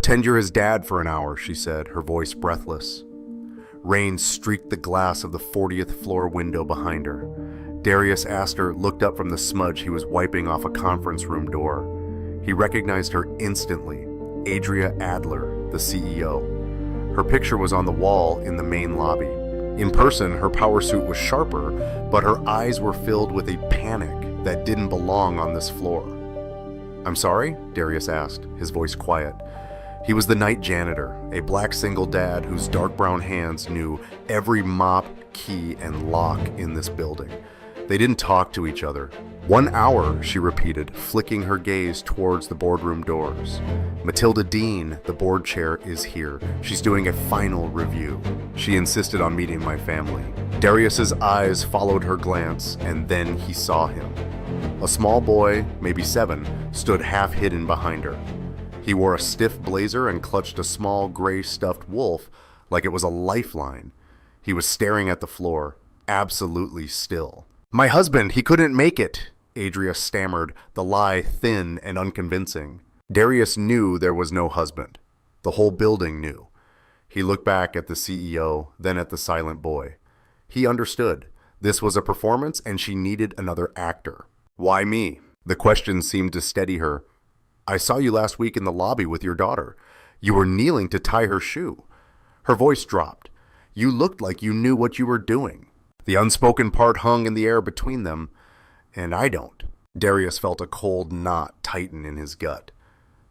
Pretend you're his dad for an hour, she said, her voice breathless. Rain streaked the glass of the 40th floor window behind her. Darius Astor looked up from the smudge he was wiping off a conference room door. He recognized her instantly, Adria Adler, the CEO. Her picture was on the wall in the main lobby. In person, her power suit was sharper, but her eyes were filled with a panic that didn't belong on this floor. "I'm sorry?" Darius asked, his voice quiet. He was the night janitor, a black single dad whose dark brown hands knew every mop, key, and lock in this building. They didn't talk to each other. "1 hour," she repeated, flicking her gaze towards the boardroom doors. "Matilda Dean, the board chair, is here. She's doing a final review. She insisted on meeting my family." Darius's eyes followed her glance, and then he saw him. A small boy, maybe 7, stood half hidden behind her. He wore a stiff blazer and clutched a small gray stuffed wolf like it was a lifeline. He was staring at the floor, absolutely still. "My husband, he couldn't make it," Adria stammered, the lie thin and unconvincing. Darius knew there was no husband. The whole building knew. He looked back at the CEO, then at the silent boy. He understood. This was a performance and she needed another actor. "Why me?" The question seemed to steady her. "I saw you last week in the lobby with your daughter. You were kneeling to tie her shoe." Her voice dropped. "You looked like you knew what you were doing." The unspoken part hung in the air between them, and I don't. Darius felt a cold knot tighten in his gut.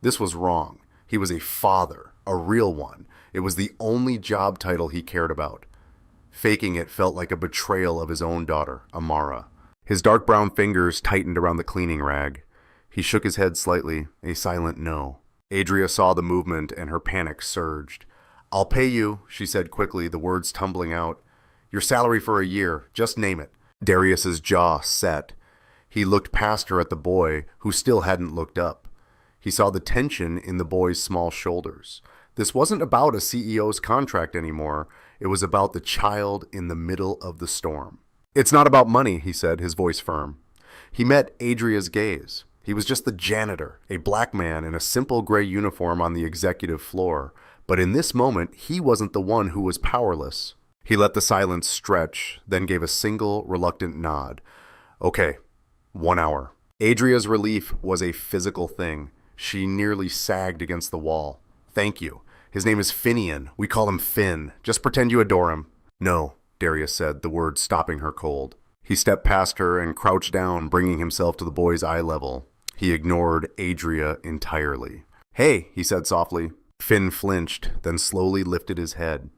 This was wrong. He was a father, a real one. It was the only job title he cared about. Faking it felt like a betrayal of his own daughter, Amara. His dark brown fingers tightened around the cleaning rag. He shook his head slightly, a silent no. Adria saw the movement and her panic surged. "I'll pay you," she said quickly, the words tumbling out. "Your salary for a year, just name it." Darius's jaw set. He looked past her at the boy, who still hadn't looked up. He saw the tension in the boy's small shoulders. This wasn't about a CEO's contract anymore. It was about the child in the middle of the storm. "It's not about money," he said, his voice firm. He met Adria's gaze. He was just the janitor, a black man in a simple gray uniform on the executive floor. But in this moment, he wasn't the one who was powerless. He let the silence stretch, then gave a single, reluctant nod. "Okay, 1 hour." Adria's relief was a physical thing. She nearly sagged against the wall. "Thank you. His name is Finian. We call him Finn. Just pretend you adore him." "No," Darius said, the words stopping her cold. He stepped past her and crouched down, bringing himself to the boy's eye level. He ignored Adria entirely. "Hey," he said softly. Finn flinched, then slowly lifted his head.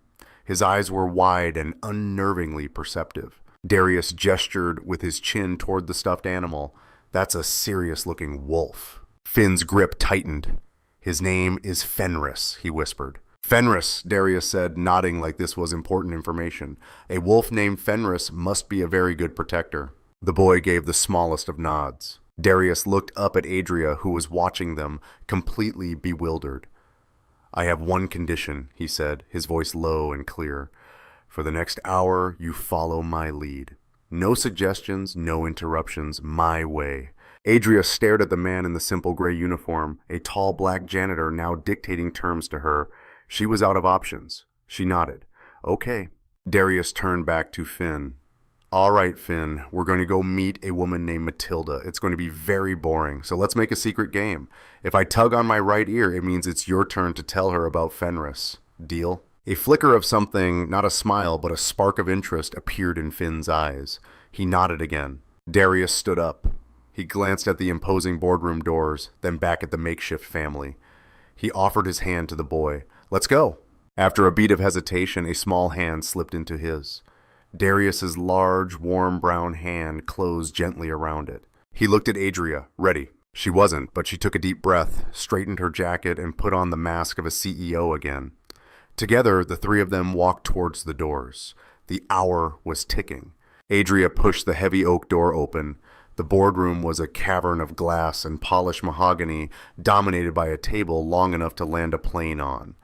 His eyes were wide and unnervingly perceptive. Darius gestured with his chin toward the stuffed animal. "That's a serious-looking wolf." Finn's grip tightened. "His name is Fenris," he whispered. "Fenris," Darius said, nodding like this was important information. "A wolf named Fenris must be a very good protector." The boy gave the smallest of nods. Darius looked up at Adria, who was watching them, completely bewildered. "I have one condition," he said, his voice low and clear. "For the next hour, you follow my lead. No suggestions, no interruptions, my way." Adria stared at the man in the simple gray uniform, a tall black janitor now dictating terms to her. She was out of options. She nodded. "Okay." Darius turned back to Finn. "All right, Finn, we're going to go meet a woman named Matilda. It's going to be very boring, so let's make a secret game. If I tug on my right ear, it means it's your turn to tell her about Fenris. Deal?" A flicker of something, not a smile, but a spark of interest appeared in Finn's eyes. He nodded again. Darius stood up. He glanced at the imposing boardroom doors, then back at the makeshift family. He offered his hand to the boy. "Let's go." After a beat of hesitation, a small hand slipped into his. Darius's large, warm brown hand closed gently around it. He looked at Adria, ready. She wasn't, but she took a deep breath, straightened her jacket, and put on the mask of a CEO again. Together, the three of them walked towards the doors. The hour was ticking. Adria pushed the heavy oak door open. The boardroom was a cavern of glass and polished mahogany, dominated by a table long enough to land a plane on.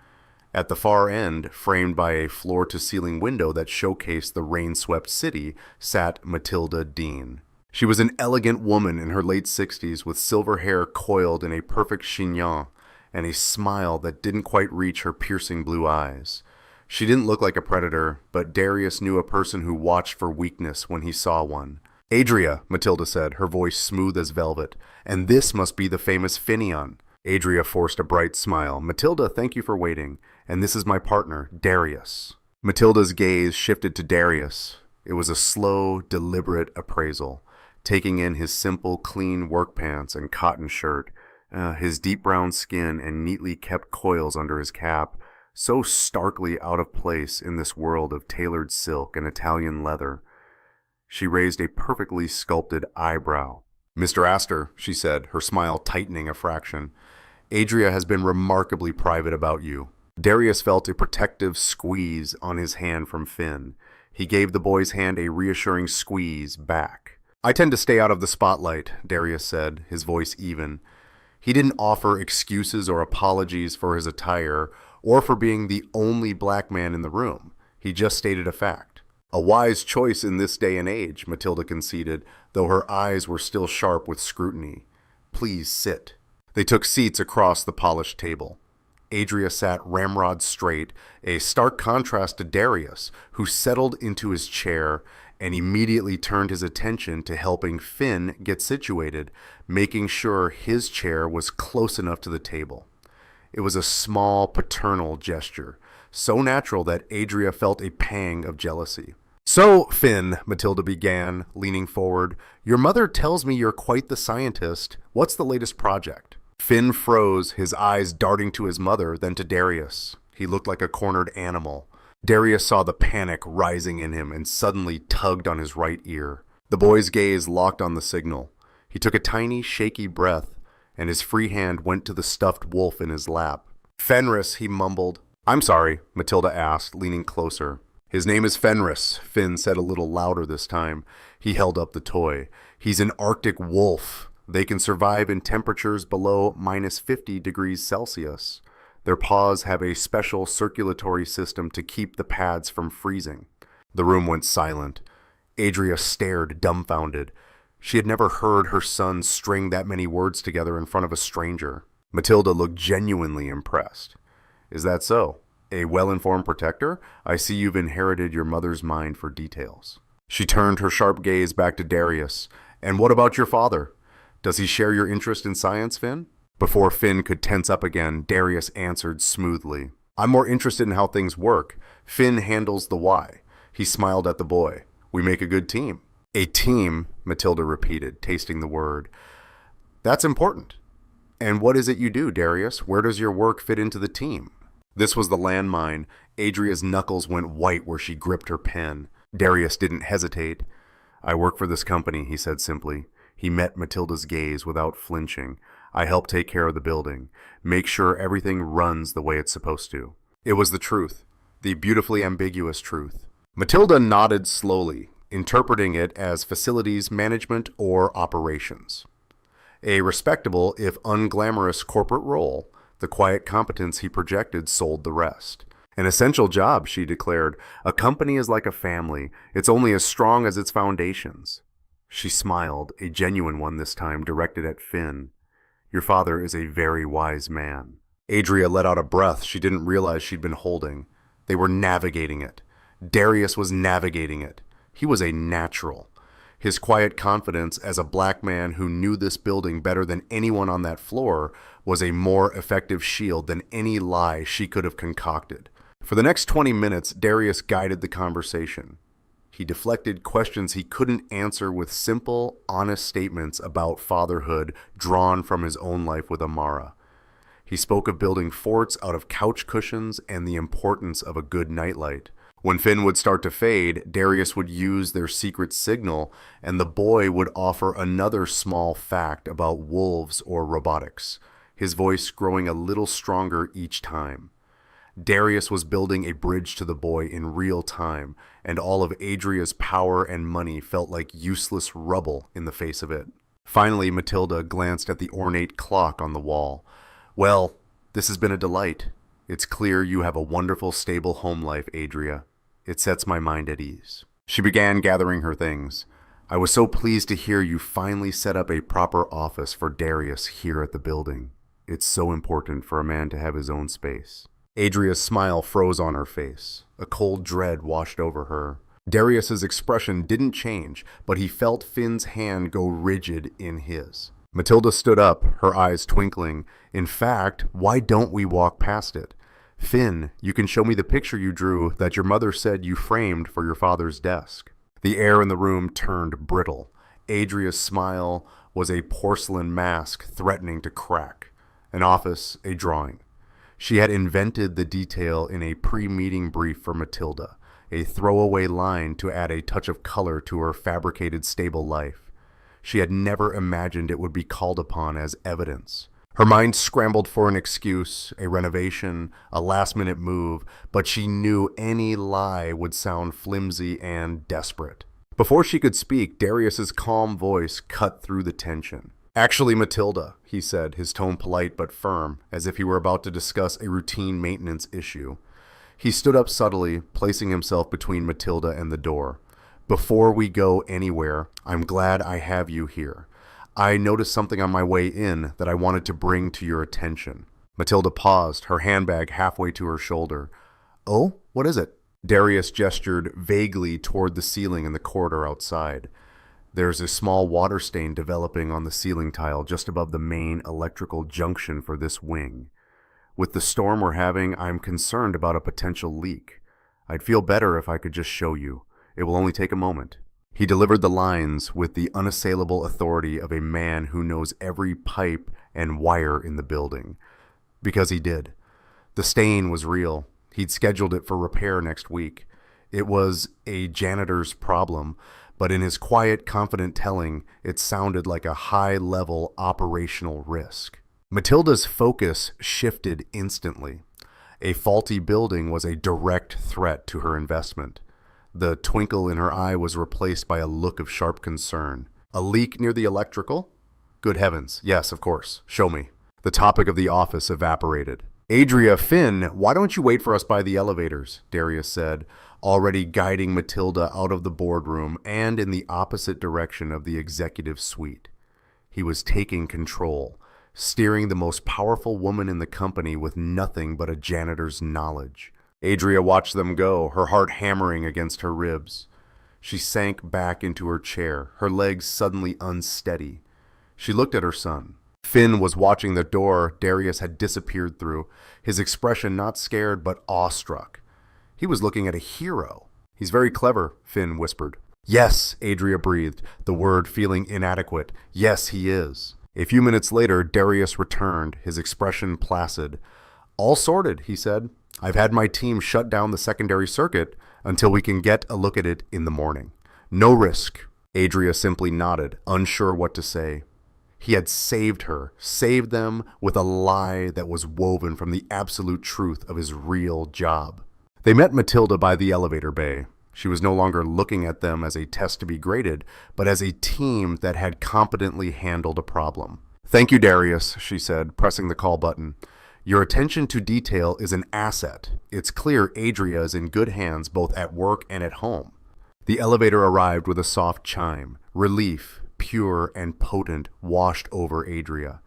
At the far end, framed by a floor-to-ceiling window that showcased the rain-swept city, sat Matilda Dean. She was an elegant woman in her late 60s with silver hair coiled in a perfect chignon, and a smile that didn't quite reach her piercing blue eyes. She didn't look like a predator, but Darius knew a person who watched for weakness when he saw one. "Adria," Matilda said, her voice smooth as velvet, "and this must be the famous Finion." Adria forced a bright smile. "Matilda, thank you for waiting, and this is my partner, Darius." Matilda's gaze shifted to Darius. It was a slow, deliberate appraisal, taking in his simple, clean work pants and cotton shirt, his deep brown skin and neatly kept coils under his cap, so starkly out of place in this world of tailored silk and Italian leather. She raised a perfectly sculpted eyebrow. "Mr. Astor," she said, her smile tightening a fraction, "Adria has been remarkably private about you." Darius felt a protective squeeze on his hand from Finn. He gave the boy's hand a reassuring squeeze back. "I tend to stay out of the spotlight," Darius said, his voice even. He didn't offer excuses or apologies for his attire or for being the only black man in the room. He just stated a fact. "A wise choice in this day and age," Matilda conceded, though her eyes were still sharp with scrutiny. "Please sit." They took seats across the polished table. Adria sat ramrod straight, a stark contrast to Darius, who settled into his chair and immediately turned his attention to helping Finn get situated, making sure his chair was close enough to the table. It was a small, paternal gesture, so natural that Adria felt a pang of jealousy. "So, Finn," Matilda began, leaning forward, "your mother tells me you're quite the scientist. What's the latest project?" Finn froze, his eyes darting to his mother, then to Darius. He looked like a cornered animal. Darius saw the panic rising in him and suddenly tugged on his right ear. The boy's gaze locked on the signal. He took a tiny, shaky breath, and his free hand went to the stuffed wolf in his lap. "Fenris," he mumbled. "I'm sorry," Matilda asked, leaning closer. "His name is Fenris," Finn said a little louder this time. He held up the toy. "He's an Arctic wolf. They can survive in temperatures below -50 degrees Celsius. Their paws have a special circulatory system to keep the pads from freezing." The room went silent. Adria stared, dumbfounded. She had never heard her son string that many words together in front of a stranger. Matilda looked genuinely impressed. "Is that so? A well-informed protector? I see you've inherited your mother's mind for details." She turned her sharp gaze back to Darius. "And what about your father? Does he share your interest in science, Finn?" Before Finn could tense up again, Darius answered smoothly. "I'm more interested in how things work. Finn handles the why." He smiled at the boy. "We make a good team." "A team," Matilda repeated, tasting the word. "That's important. And what is it you do, Darius? Where does your work fit into the team?" This was the landmine. Adria's knuckles went white where she gripped her pen. Darius didn't hesitate. "I work for this company," he said simply. He met Matilda's gaze without flinching. "I help take care of the building, make sure everything runs the way it's supposed to." It was the truth, the beautifully ambiguous truth. Matilda nodded slowly, interpreting it as facilities management or operations. A respectable, if unglamorous, corporate role. The quiet competence he projected sold the rest. "An essential job," she declared. "A company is like a family. It's only as strong as its foundations." She smiled, a genuine one this time, directed at Finn. "Your father is a very wise man." Adria let out a breath she didn't realize she'd been holding. They were navigating it. Darius was navigating it. He was a natural. His quiet confidence as a black man who knew this building better than anyone on that floor was a more effective shield than any lie she could have concocted. For the next 20 minutes, Darius guided the conversation. He deflected questions he couldn't answer with simple, honest statements about fatherhood drawn from his own life with Amara. He spoke of building forts out of couch cushions and the importance of a good nightlight. When Finn would start to fade, Darius would use their secret signal, and the boy would offer another small fact about wolves or robotics, his voice growing a little stronger each time. Darius was building a bridge to the boy in real time, and all of Adria's power and money felt like useless rubble in the face of it. Finally, Matilda glanced at the ornate clock on the wall. "Well, this has been a delight. It's clear you have a wonderful, stable home life, Adria. It sets my mind at ease." She began gathering her things. "I was so pleased to hear you finally set up a proper office for Darius here at the building. It's so important for a man to have his own space. Adria's smile froze on her face. A cold dread washed over her. Darius's expression didn't change, but he felt Finn's hand go rigid in his. Matilda stood up, her eyes twinkling. In fact, why don't we walk past it? Finn, you can show me the picture you drew that your mother said you framed for your father's desk. The air in the room turned brittle. Adria's smile was a porcelain mask threatening to crack. An office, a drawing. She had invented the detail in a pre-meeting brief for Matilda, a throwaway line to add a touch of color to her fabricated stable life. She had never imagined it would be called upon as evidence. Her mind scrambled for an excuse, a renovation, a last-minute move, but she knew any lie would sound flimsy and desperate. Before she could speak, Darius's calm voice cut through the tension. Actually, Matilda, he said, his tone polite but firm, as if he were about to discuss a routine maintenance issue. He stood up subtly, placing himself between Matilda and the door. Before we go anywhere, I'm glad I have you here. I noticed something on my way in that I wanted to bring to your attention. Matilda paused, her handbag halfway to her shoulder. Oh, what is it? Darius gestured vaguely toward the ceiling in the corridor outside. There's a small water stain developing on the ceiling tile just above the main electrical junction for this wing. With the storm we're having, I'm concerned about a potential leak. I'd feel better if I could just show you. It will only take a moment. He delivered the lines with the unassailable authority of a man who knows every pipe and wire in the building. Because he did. The stain was real. He'd scheduled it for repair next week. It was a janitor's problem, but in his quiet, confident telling, it sounded like a high-level operational risk. Matilda's focus shifted instantly. A faulty building was a direct threat to her investment. The twinkle in her eye was replaced by a look of sharp concern. A leak near the electrical? Good heavens, yes, of course. Show me. The topic of the office evaporated. Adria, Finn, why don't you wait for us by the elevators? Darius said, already guiding Matilda out of the boardroom and in the opposite direction of the executive suite. He was taking control, steering the most powerful woman in the company with nothing but a janitor's knowledge. Adria watched them go, her heart hammering against her ribs. She sank back into her chair, her legs suddenly unsteady. She looked at her son. Finn was watching the door Darius had disappeared through, his expression not scared but awestruck. He was looking at a hero. He's very clever, Finn whispered. Yes, Adria breathed, the word feeling inadequate. Yes, he is. A few minutes later, Darius returned, his expression placid. All sorted, he said. I've had my team shut down the secondary circuit until we can get a look at it in the morning. No risk. Adria simply nodded, unsure what to say. He had saved her, saved them with a lie that was woven from the absolute truth of his real job. They met Matilda by the elevator bay. She was no longer looking at them as a test to be graded, but as a team that had competently handled a problem. Thank you, Darius, she said, pressing the call button. Your attention to detail is an asset. It's clear Adria is in good hands both at work and at home. The elevator arrived with a soft chime. Relief, pure and potent, washed over Adria.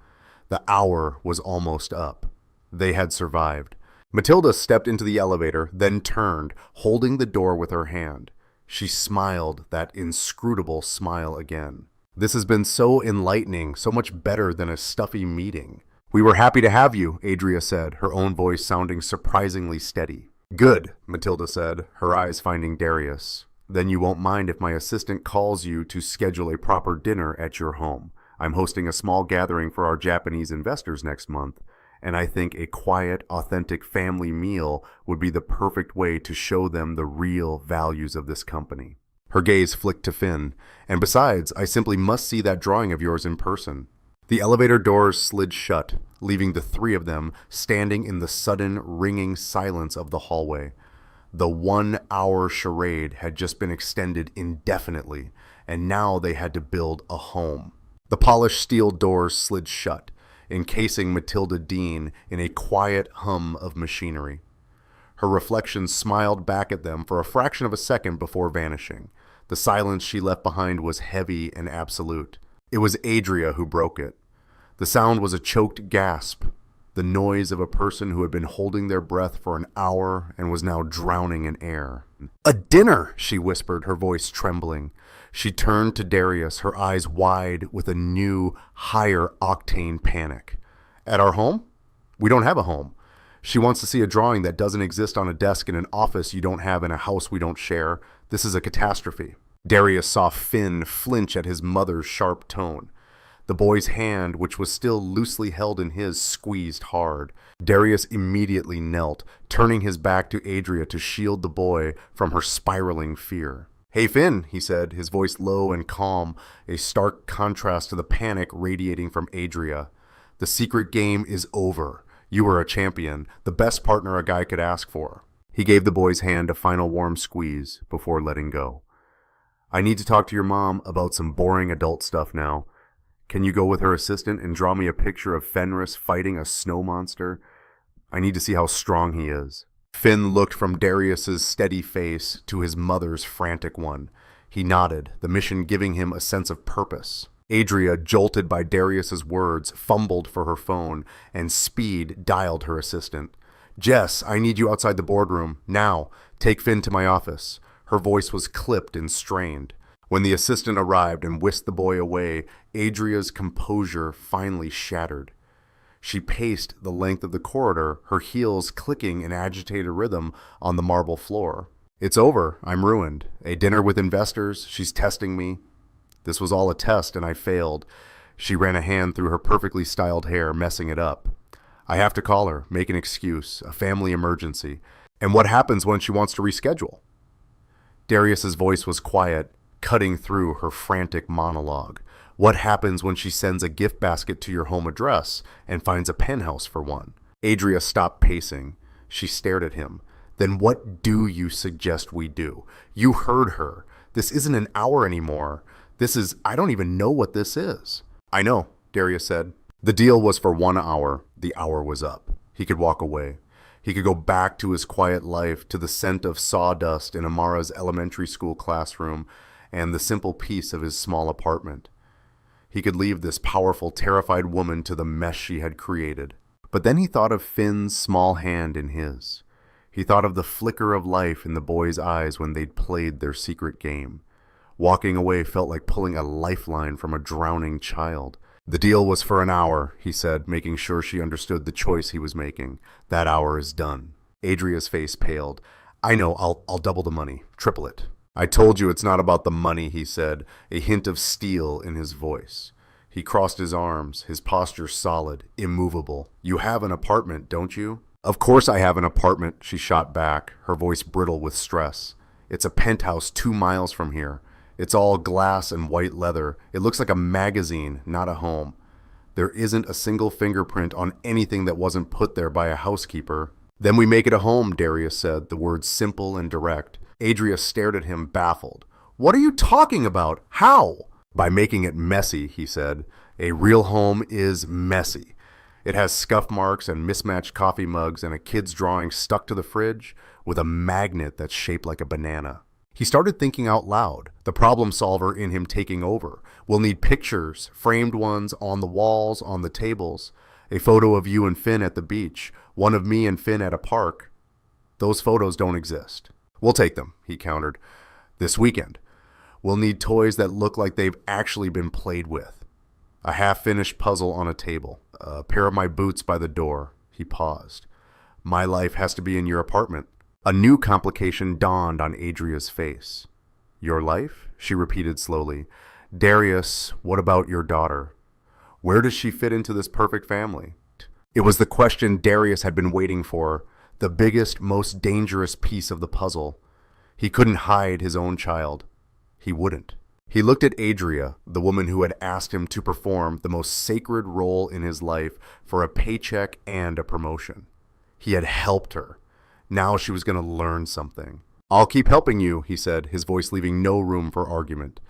The hour was almost up. They had survived. Matilda stepped into the elevator, then turned, holding the door with her hand. She smiled, that inscrutable smile again. This has been so enlightening, so much better than a stuffy meeting. We were happy to have you, Adria said, her own voice sounding surprisingly steady. Good, Matilda said, her eyes finding Darius. Then you won't mind if my assistant calls you to schedule a proper dinner at your home. I'm hosting a small gathering for our Japanese investors next month, and I think a quiet, authentic family meal would be the perfect way to show them the real values of this company. Her gaze flicked to Finn, and besides, I simply must see that drawing of yours in person. The elevator doors slid shut, leaving the three of them standing in the sudden, ringing silence of the hallway. The 1-hour charade had just been extended indefinitely, and now they had to build a home. The polished steel doors slid shut, encasing Matilda Dean in a quiet hum of machinery. Her reflection smiled back at them for a fraction of a second before vanishing. The silence she left behind was heavy and absolute. It was Adria who broke it. The sound was a choked gasp, the noise of a person who had been holding their breath for an hour and was now drowning in air. "A dinner," she whispered, her voice trembling. She turned to Darius, her eyes wide with a new, higher-octane panic. "At our home? We don't have a home. She wants to see a drawing that doesn't exist on a desk in an office you don't have in a house we don't share. This is a catastrophe." Darius saw Finn flinch at his mother's sharp tone. The boy's hand, which was still loosely held in his, squeezed hard. Darius immediately knelt, turning his back to Adria to shield the boy from her spiraling fear. "Hey, Finn," he said, his voice low and calm, a stark contrast to the panic radiating from Adria. "The secret game is over. You are a champion, the best partner a guy could ask for." He gave the boy's hand a final warm squeeze before letting go. "I need to talk to your mom about some boring adult stuff now. Can you go with her assistant and draw me a picture of Fenris fighting a snow monster? I need to see how strong he is." Finn looked from Darius's steady face to his mother's frantic one. He nodded, the mission giving him a sense of purpose. Adria, jolted by Darius's words, fumbled for her phone, and Speed dialed her assistant. "Jess, I need you outside the boardroom. Now. Take Finn to my office." Her voice was clipped and strained. When the assistant arrived and whisked the boy away, Adria's composure finally shattered. She paced the length of the corridor, her heels clicking in agitated rhythm on the marble floor. "It's over. I'm ruined. A dinner with investors. She's testing me. This was all a test and I failed." She ran a hand through her perfectly styled hair, messing it up. "I have to call her, make an excuse, a family emergency. And what happens when she wants to reschedule?" Darius's voice was quiet, cutting through her frantic monologue. "What happens when she sends a gift basket to your home address and finds a penthouse for one?" Adria stopped pacing. She stared at him. "Then what do you suggest we do? You heard her. This isn't an hour anymore. I don't even know what this is." "I know," Darius said. The deal was for 1 hour. The hour was up. He could walk away. He could go back to his quiet life, to the scent of sawdust in Amara's elementary school classroom, and the simple peace of his small apartment. He could leave this powerful, terrified woman to the mess she had created. But then he thought of Finn's small hand in his. He thought of the flicker of life in the boy's eyes when they'd played their secret game. Walking away felt like pulling a lifeline from a drowning child. "The deal was for an hour," he said, making sure she understood the choice he was making. "That hour is done." Adria's face paled. "I know, I'll double the money, triple it." "I told you it's not about the money," he said, a hint of steel in his voice. He crossed his arms, his posture solid, immovable. "You have an apartment, don't you?" "Of course I have an apartment," she shot back, her voice brittle with stress. "It's a penthouse 2 miles from here. It's all glass and white leather. It looks like a magazine, not a home. There isn't a single fingerprint on anything that wasn't put there by a housekeeper." "Then we make it a home," Darius said, the words simple and direct. Adria stared at him, baffled. "What are you talking about? How?" "By making it messy," he said. "A real home is messy. It has scuff marks and mismatched coffee mugs and a kid's drawing stuck to the fridge with a magnet that's shaped like a banana." He started thinking out loud, the problem solver in him taking over. "We'll need pictures, framed ones on the walls, on the tables. A photo of you and Finn at the beach, one of me and Finn at a park. Those photos don't exist." "We'll take them," he countered. "This weekend. We'll need toys that look like they've actually been played with. A half-finished puzzle on a table. A pair of my boots by the door." He paused. "My life has to be in your apartment." A new complication dawned on Adria's face. "Your life?" she repeated slowly. "Darius, what about your daughter? Where does she fit into this perfect family?" It was the question Darius had been waiting for, the biggest, most dangerous piece of the puzzle. He couldn't hide his own child. He wouldn't. He looked at Adria, the woman who had asked him to perform the most sacred role in his life for a paycheck and a promotion. He had helped her. Now she was going to learn something. "I'll keep helping you," he said, his voice leaving no room for argument.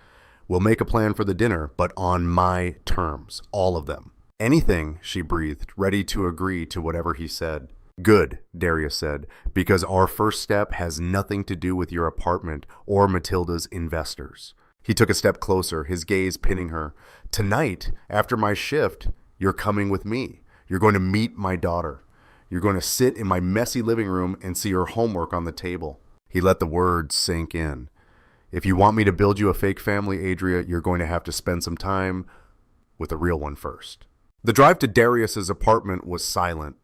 "We'll make a plan for the dinner, but on my terms, all of them." "Anything," she breathed, ready to agree to whatever he said. "Good," Darius said, "because our first step has nothing to do with your apartment or Matilda's investors." He took a step closer, his gaze pinning her. "Tonight, after my shift, You're coming with me. You're going to meet my daughter. You're going to sit in my messy living room and see her homework on the table." He let the words sink in. "If you want me to build you a fake family, Adria, you're going to have to spend some time with a real one first." The drive to Darius's apartment was silent.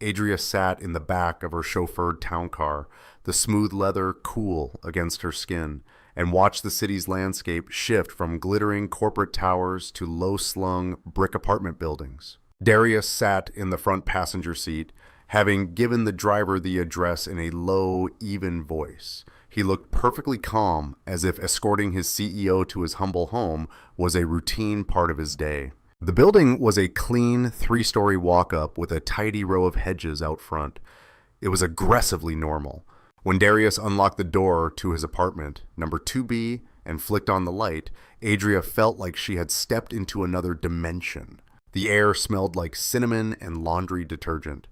Adria sat in the back of her chauffeured town car, the smooth leather cool against her skin, and watched the city's landscape shift from glittering corporate towers to low-slung brick apartment buildings. Darius sat in the front passenger seat, having given the driver the address in a low, even voice. He looked perfectly calm, as if escorting his CEO to his humble home was a routine part of his day. The building was a clean, 3-story walk-up with a tidy row of hedges out front. It was aggressively normal. When Darius unlocked the door to his apartment, number 2B, and flicked on the light, Adria felt like she had stepped into another dimension. The air smelled like cinnamon and laundry detergent.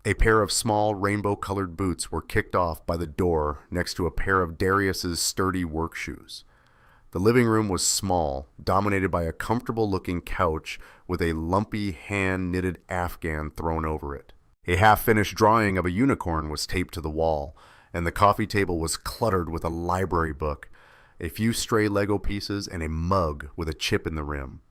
A pair of small rainbow-colored boots were kicked off by the door next to a pair of Darius's sturdy work shoes. The living room was small, dominated by a comfortable-looking couch with a lumpy hand-knitted afghan thrown over it. A half-finished drawing of a unicorn was taped to the wall, and the coffee table was cluttered with a library book, a few stray Lego pieces, and a mug with a chip in the rim.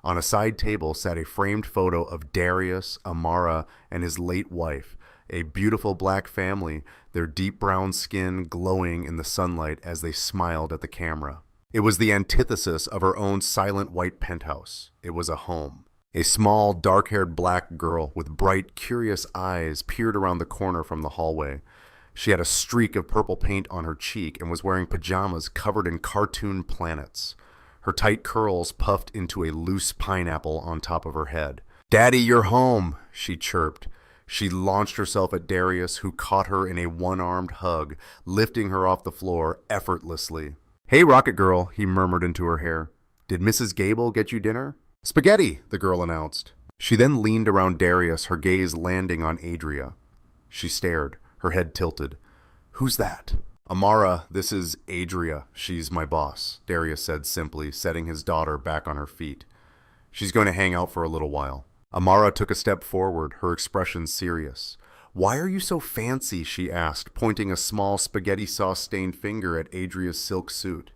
On a side table sat a framed photo of Darius, Amara, and his late wife, a beautiful black family, their deep brown skin glowing in the sunlight as they smiled at the camera. It was the antithesis of her own silent white penthouse. It was a home. A small, dark-haired black girl with bright, curious eyes peered around the corner from the hallway. She had a streak of purple paint on her cheek and was wearing pajamas covered in cartoon planets. Her tight curls puffed into a loose pineapple on top of her head. "Daddy, you're home," she chirped. She launched herself at Darius, who caught her in a one-armed hug, lifting her off the floor effortlessly. "Hey, Rocket Girl," he murmured into her hair. "Did Mrs. Gable get you dinner?" "Spaghetti," the girl announced. She then leaned around Darius, her gaze landing on Adria. She stared, her head tilted. "Who's that?" "Amara, this is Adria. She's my boss," Darius said simply, setting his daughter back on her feet. "She's going to hang out for a little while." Amara took a step forward, her expression serious. "Why are you so fancy?" she asked, pointing a small spaghetti sauce-stained finger at Adria's silk suit.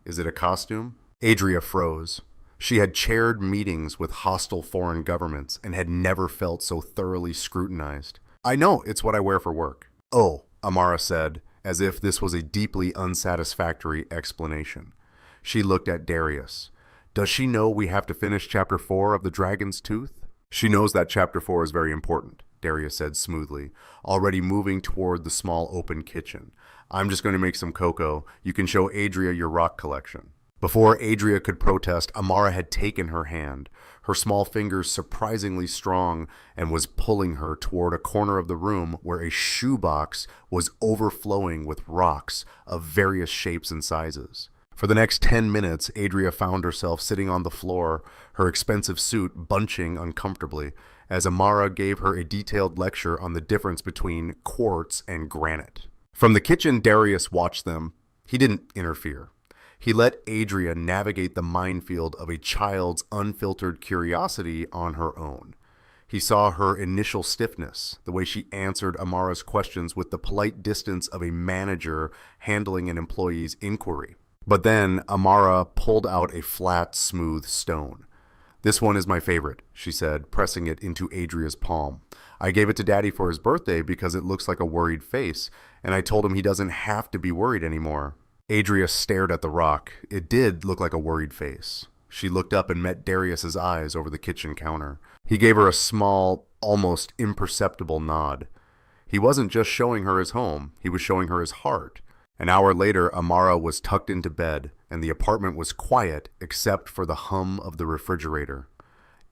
"Is it a costume?" Adria froze. She had chaired meetings with hostile foreign governments and had never felt so thoroughly scrutinized. "I know, it's what I wear for work." "Oh," Amara said, as if this was a deeply unsatisfactory explanation. She looked at Darius. "Does she know we have to finish Chapter 4 of The Dragon's Tooth?" "She knows that Chapter 4 is very important," Darius said smoothly, already moving toward the small open kitchen. "I'm just going to make some cocoa. You can show Adria your rock collection." Before Adria could protest, Amara had taken her hand, her small fingers surprisingly strong, and was pulling her toward a corner of the room where a shoebox was overflowing with rocks of various shapes and sizes. For the next 10 minutes, Adria found herself sitting on the floor, her expensive suit bunching uncomfortably, as Amara gave her a detailed lecture on the difference between quartz and granite. From the kitchen, Darius watched them. He didn't interfere. He let Adria navigate the minefield of a child's unfiltered curiosity on her own. He saw her initial stiffness, the way she answered Amara's questions with the polite distance of a manager handling an employee's inquiry. But then Amara pulled out a flat, smooth stone. "This one is my favorite," she said, pressing it into Adria's palm. "I gave it to Daddy for his birthday because it looks like a worried face, and I told him he doesn't have to be worried anymore." Adria stared at the rock. It did look like a worried face. She looked up and met Darius's eyes over the kitchen counter. He gave her a small, almost imperceptible nod. He wasn't just showing her his home, he was showing her his heart. An hour later, Amara was tucked into bed, and the apartment was quiet except for the hum of the refrigerator.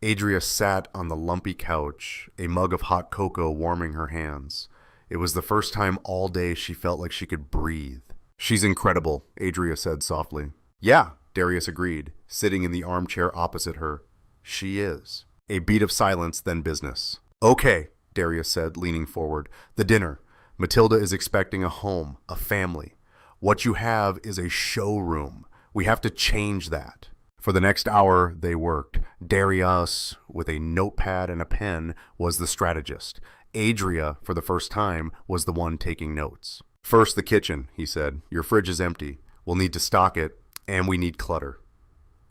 Adria sat on the lumpy couch, a mug of hot cocoa warming her hands. It was the first time all day she felt like she could breathe. "She's incredible," Adria said softly. "Yeah," Darius agreed, sitting in the armchair opposite her. "She is." A beat of silence, then business. "Okay," Darius said, leaning forward. "The dinner. Matilda is expecting a home, a family. What you have is a showroom. We have to change that." For the next hour, they worked. Darius, with a notepad and a pen, was the strategist. Adria, for the first time, was the one taking notes. First, the kitchen, he said. Your fridge is empty. We'll need to stock it, and we need clutter.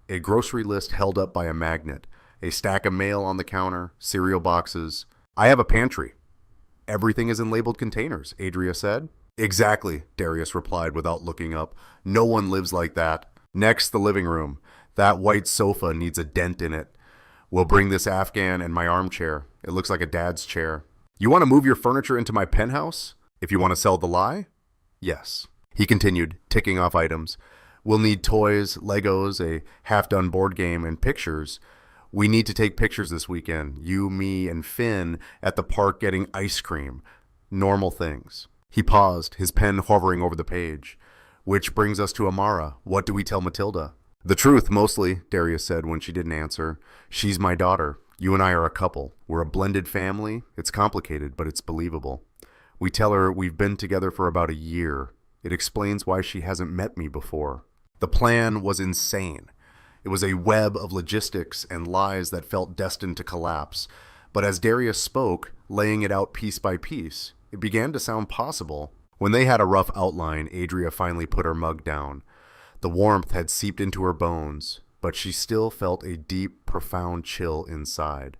A grocery list held up by a magnet. A stack of mail on the counter, cereal boxes. I have a pantry. Everything is in labeled containers, Adria said. Exactly, Darius replied without looking up. No one lives like that. Next, the living room. That white sofa needs a dent in it. We'll bring this Afghan and my armchair. It looks like a dad's chair. You want to move your furniture into my penthouse? If you want to sell the lie? Yes. He continued, ticking off items. We'll need toys, Legos, a half-done board game, and pictures. We need to take pictures this weekend. You, me, and Finn at the park getting ice cream. Normal things. He paused, his pen hovering over the page. Which brings us to Amara. What do we tell Matilda? The truth, mostly, Darius said when she didn't answer. She's my daughter. You and I are a couple. We're a blended family. It's complicated, but it's believable. We tell her we've been together for about a year. It explains why she hasn't met me before. The plan was insane. It was a web of logistics and lies that felt destined to collapse. But as Darius spoke, laying it out piece by piece, it began to sound possible. When they had a rough outline, Adria finally put her mug down. The warmth had seeped into her bones, but she still felt a deep, profound chill inside.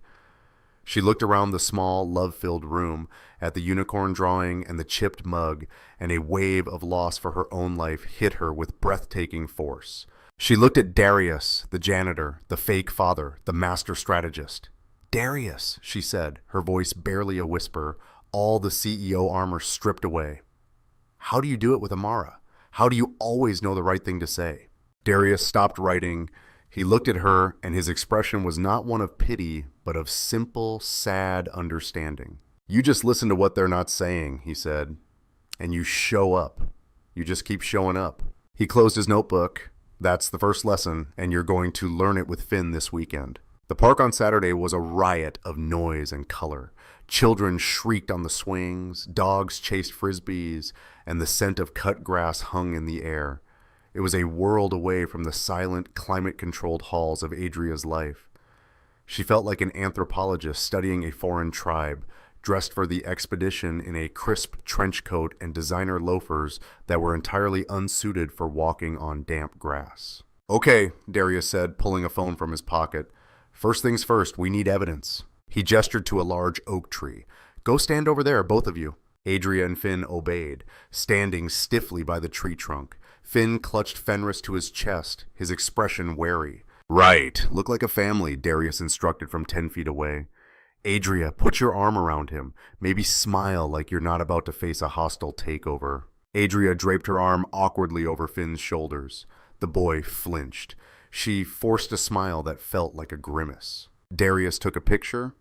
She looked around the small, love-filled room at the unicorn drawing and the chipped mug, and a wave of loss for her own life hit her with breathtaking force. She looked at Darius, the janitor, the fake father, the master strategist. Darius, she said, her voice barely a whisper, all the CEO armor stripped away. How do you do it with Amara? How do you always know the right thing to say? Darius stopped writing. He looked at her, and his expression was not one of pity, but of simple, sad understanding. You just listen to what they're not saying, he said, and you show up. You just keep showing up. He closed his notebook. That's the first lesson, and you're going to learn it with Finn this weekend. The park on Saturday was a riot of noise and color. Children shrieked on the swings, dogs chased frisbees, and the scent of cut grass hung in the air. It was a world away from the silent, climate-controlled halls of Adria's life. She felt like an anthropologist studying a foreign tribe, dressed for the expedition in a crisp trench coat and designer loafers that were entirely unsuited for walking on damp grass. Okay, Darius said, pulling a phone from his pocket. First things first, we need evidence. He gestured to a large oak tree. Go stand over there, both of you. Adria and Finn obeyed, standing stiffly by the tree trunk. Finn clutched Fenris to his chest, his expression wary. Right, look like a family, Darius instructed from 10 feet away. Adria, put your arm around him. Maybe smile like you're not about to face a hostile takeover. Adria draped her arm awkwardly over Finn's shoulders. The boy flinched. She forced a smile that felt like a grimace. Darius took a picture.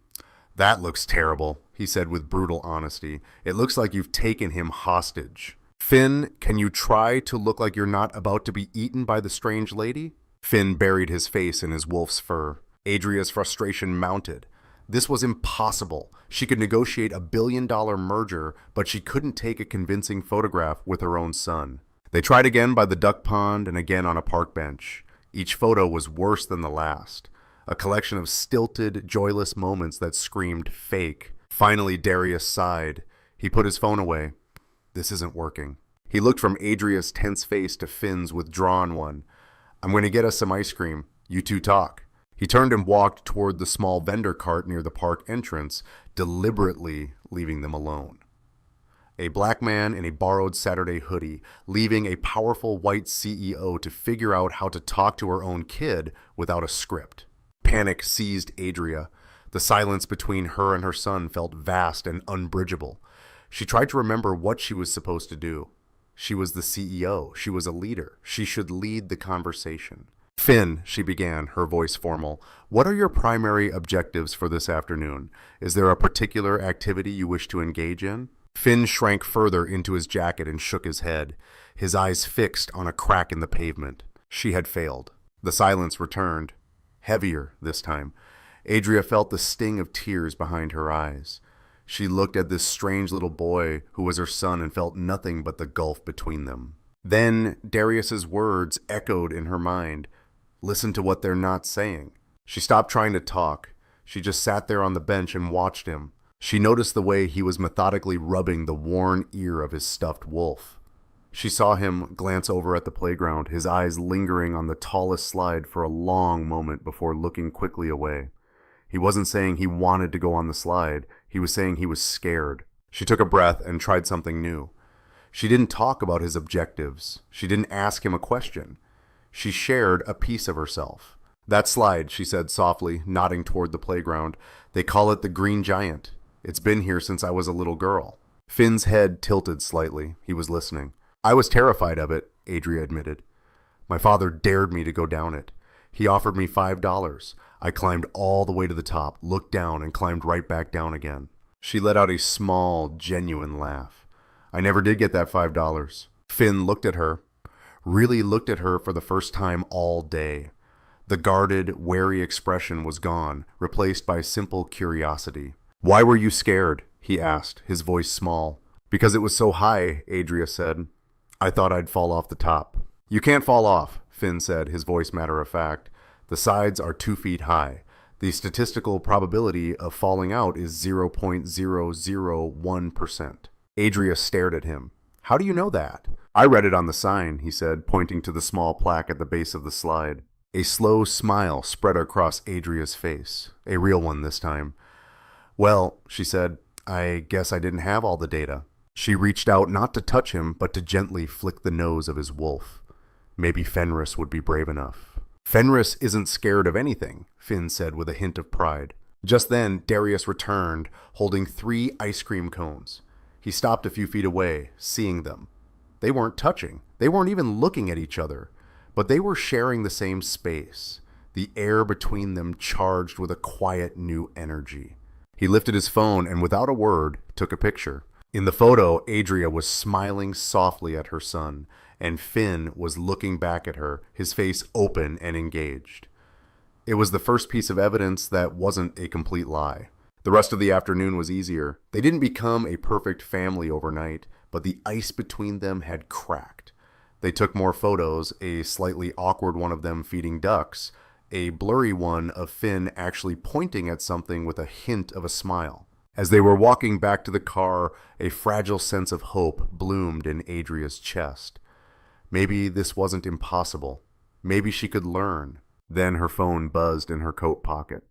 That looks terrible, he said with brutal honesty. It looks like you've taken him hostage. Finn, can you try to look like you're not about to be eaten by the strange lady? Finn buried his face in his wolf's fur. Adria's frustration mounted. This was impossible. She could negotiate a billion-dollar merger, but she couldn't take a convincing photograph with her own son. They tried again by the duck pond and again on a park bench. Each photo was worse than the last. A collection of stilted, joyless moments that screamed fake. Finally, Darius sighed. He put his phone away. This isn't working. He looked from Adria's tense face to Finn's withdrawn one. I'm going to get us some ice cream. You two talk. He turned and walked toward the small vendor cart near the park entrance, deliberately leaving them alone. A black man in a borrowed Saturday hoodie, leaving a powerful white CEO to figure out how to talk to her own kid without a script. Panic seized Adria. The silence between her and her son felt vast and unbridgeable. She tried to remember what she was supposed to do. She was the CEO. She was a leader. She should lead the conversation. Finn, she began, her voice formal, what are your primary objectives for this afternoon? Is there a particular activity you wish to engage in? Finn shrank further into his jacket and shook his head, his eyes fixed on a crack in the pavement. She had failed. The silence returned, heavier this time. Adria felt the sting of tears behind her eyes. She looked at this strange little boy who was her son and felt nothing but the gulf between them. Then Darius's words echoed in her mind. Listen to what they're not saying. She stopped trying to talk. She just sat there on the bench and watched him. She noticed the way he was methodically rubbing the worn ear of his stuffed wolf. She saw him glance over at the playground, his eyes lingering on the tallest slide for a long moment before looking quickly away. He wasn't saying he wanted to go on the slide. He was saying he was scared. She took a breath and tried something new. She didn't talk about his objectives. She didn't ask him a question. She shared a piece of herself. "That slide," she said softly, nodding toward the playground. "They call it the Green Giant. It's been here since I was a little girl." Finn's head tilted slightly. He was listening. "I was terrified of it," Adria admitted. "My father dared me to go down it. He offered me $5. I climbed all the way to the top, looked down, and climbed right back down again." She let out a small, genuine laugh. "I never did get that $5. Finn looked at her, really looked at her for the first time all day. The guarded, wary expression was gone, replaced by simple curiosity. "Why were you scared?" he asked, his voice small. "Because it was so high," Adria said. "I thought I'd fall off the top." "You can't fall off," Finn said, his voice matter of fact. "The sides are 2 feet high. The statistical probability of falling out is 0.001%. Adria stared at him. "How do you know that?" "I read it on the sign," he said, pointing to the small plaque at the base of the slide. A slow smile spread across Adria's face, a real one this time. "Well," she said, "I guess I didn't have all the data." She reached out not to touch him, but to gently flick the nose of his wolf. Maybe Fenris would be brave enough. "Fenris isn't scared of anything," Finn said with a hint of pride. Just then, Darius returned, holding 3 ice cream cones. He stopped a few feet away, seeing them. They weren't touching. They weren't even looking at each other. But they were sharing the same space, the air between them charged with a quiet new energy. He lifted his phone and without a word, took a picture. In the photo, Adria was smiling softly at her son, and Finn was looking back at her, his face open and engaged. It was the first piece of evidence that wasn't a complete lie. The rest of the afternoon was easier. They didn't become a perfect family overnight, but the ice between them had cracked. They took more photos, a slightly awkward one of them feeding ducks, a blurry one of Finn actually pointing at something with a hint of a smile. As they were walking back to the car, a fragile sense of hope bloomed in Adria's chest. Maybe this wasn't impossible. Maybe she could learn. Then her phone buzzed in her coat pocket.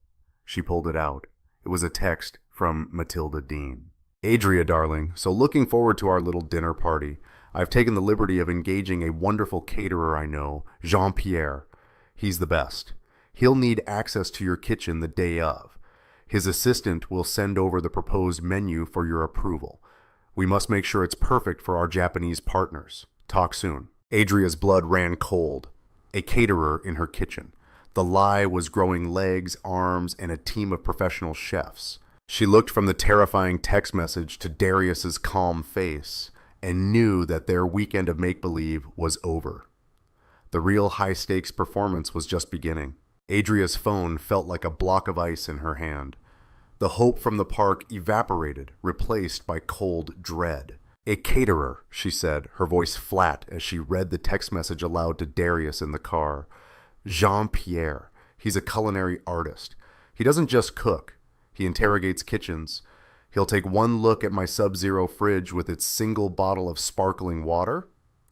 She pulled it out. It was a text from Matilda Dean. "Adria, darling, so looking forward to our little dinner party. I've taken the liberty of engaging a wonderful caterer I know, Jean-Pierre. He's the best. He'll need access to your kitchen the day of. His assistant will send over the proposed menu for your approval. We must make sure it's perfect for our Japanese partners. Talk soon." Adria's blood ran cold. A caterer in her kitchen. The lie was growing legs, arms, and a team of professional chefs. She looked from the terrifying text message to Darius's calm face, and knew that their weekend of make-believe was over. The real high-stakes performance was just beginning. Adria's phone felt like a block of ice in her hand. The hope from the park evaporated, replaced by cold dread. "A caterer," she said, her voice flat as she read the text message aloud to Darius in the car. "Jean-Pierre. He's a culinary artist. He doesn't just cook. He interrogates kitchens. He'll take one look at my Sub-Zero fridge with its single bottle of sparkling water,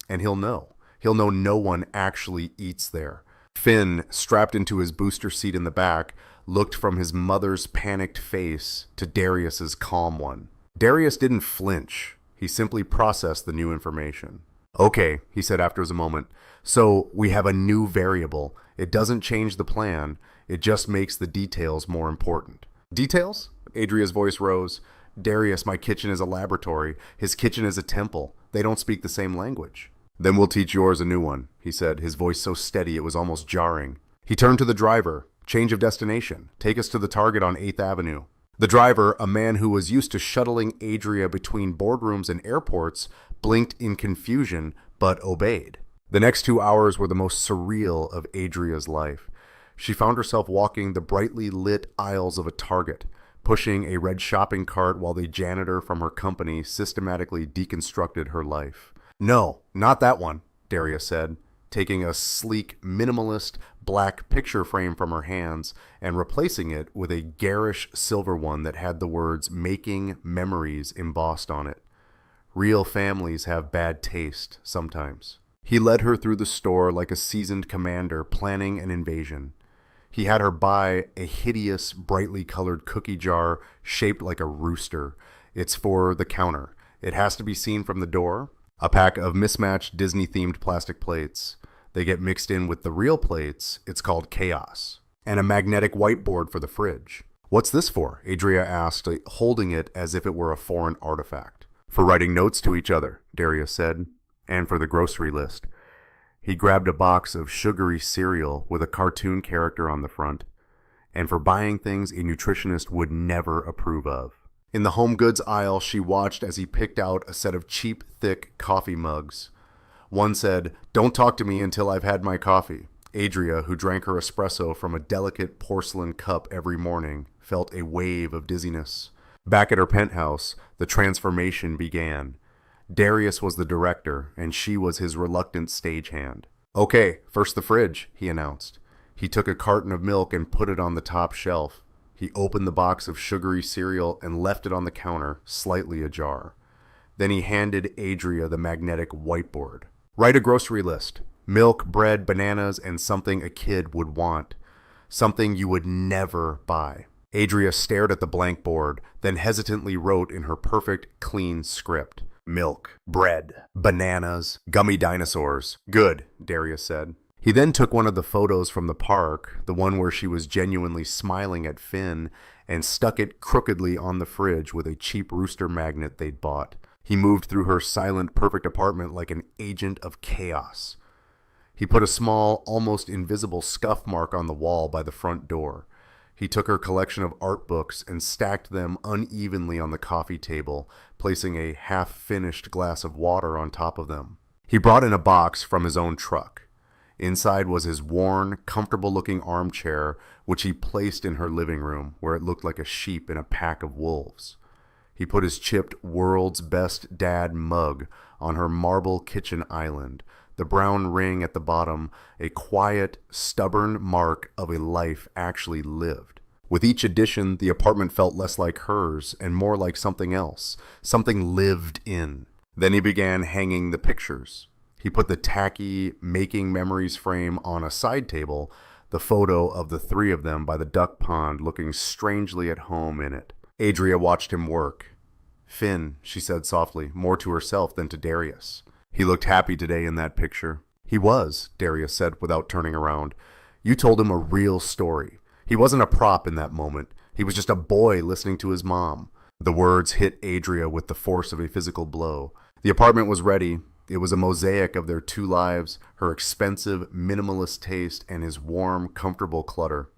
and he'll know. He'll know no one actually eats there." Finn, strapped into his booster seat in the back, looked from his mother's panicked face to Darius's calm one. Darius didn't flinch. He simply processed the new information. "Okay," he said after a moment. "So we have a new variable. It doesn't change the plan. It just makes the details more important." "Details?" Adria's voice rose. "Darius, my kitchen is a laboratory. His kitchen is a temple. They don't speak the same language." "Then we'll teach yours a new one," he said, his voice so steady it was almost jarring. He turned to the driver. "Change of destination. Take us to the target on 8th Avenue. The driver, a man who was used to shuttling Adria between boardrooms and airports, blinked in confusion, but obeyed. The next 2 hours were the most surreal of Adria's life. She found herself walking the brightly lit aisles of a Target, pushing a red shopping cart while the janitor from her company systematically deconstructed her life. "No, not that one," Darius said. taking a sleek, minimalist black picture frame from her hands and replacing it with a garish silver one that had the words "Making Memories" embossed on it. Real families have bad taste sometimes. He led her through the store like a seasoned commander planning an invasion. He had her buy a hideous, brightly colored cookie jar shaped like a rooster. It's for the counter. It has to be seen from the door. A pack of mismatched Disney-themed plastic plates. They get mixed in with the real plates. It's called chaos. And a magnetic whiteboard for the fridge. "What's this for?" Adria asked, holding it as if it were a foreign artifact. "For writing notes to each other," Darius said, "and for the grocery list." He grabbed a box of sugary cereal with a cartoon character on the front, and for buying things a nutritionist would never approve of. In the home goods aisle, she watched as he picked out a set of cheap, thick coffee mugs. One said, "Don't talk to me until I've had my coffee." Adria, who drank her espresso from a delicate porcelain cup every morning, felt a wave of dizziness. Back at her penthouse, the transformation began. Darius was the director, and she was his reluctant stagehand. "Okay, first the fridge," he announced. He took a carton of milk and put it on the top shelf. He opened the box of sugary cereal and left it on the counter, slightly ajar. Then he handed Adria the magnetic whiteboard. "Write a grocery list. Milk, bread, bananas, and something a kid would want. Something you would never buy." Adria stared at the blank board, then hesitantly wrote in her perfect, clean script. "Milk, bread, bananas, gummy dinosaurs." "Good," Darius said. He then took one of the photos from the park, the one where she was genuinely smiling at Finn, and stuck it crookedly on the fridge with a cheap rooster magnet they'd bought. He moved through her silent, perfect apartment like an agent of chaos. He put a small, almost invisible scuff mark on the wall by the front door. He took her collection of art books and stacked them unevenly on the coffee table, placing a half-finished glass of water on top of them. He brought in a box from his own truck. Inside was his worn, comfortable-looking armchair, which he placed in her living room, where it looked like a sheep in a pack of wolves. He put his chipped "World's Best Dad" mug on her marble kitchen island, the brown ring at the bottom, a quiet, stubborn mark of a life actually lived. With each addition, the apartment felt less like hers and more like something else, something lived in. Then he began hanging the pictures. He put the tacky Making Memories frame on a side table, the photo of the three of them by the duck pond looking strangely at home in it. Adria watched him work. "Finn," she said softly, more to herself than to Darius. "He looked happy today in that picture." "He was," Darius said without turning around. "You told him a real story. He wasn't a prop in that moment. He was just a boy listening to his mom." The words hit Adria with the force of a physical blow. The apartment was ready. It was a mosaic of their two lives, her expensive, minimalist taste, and his warm, comfortable clutter.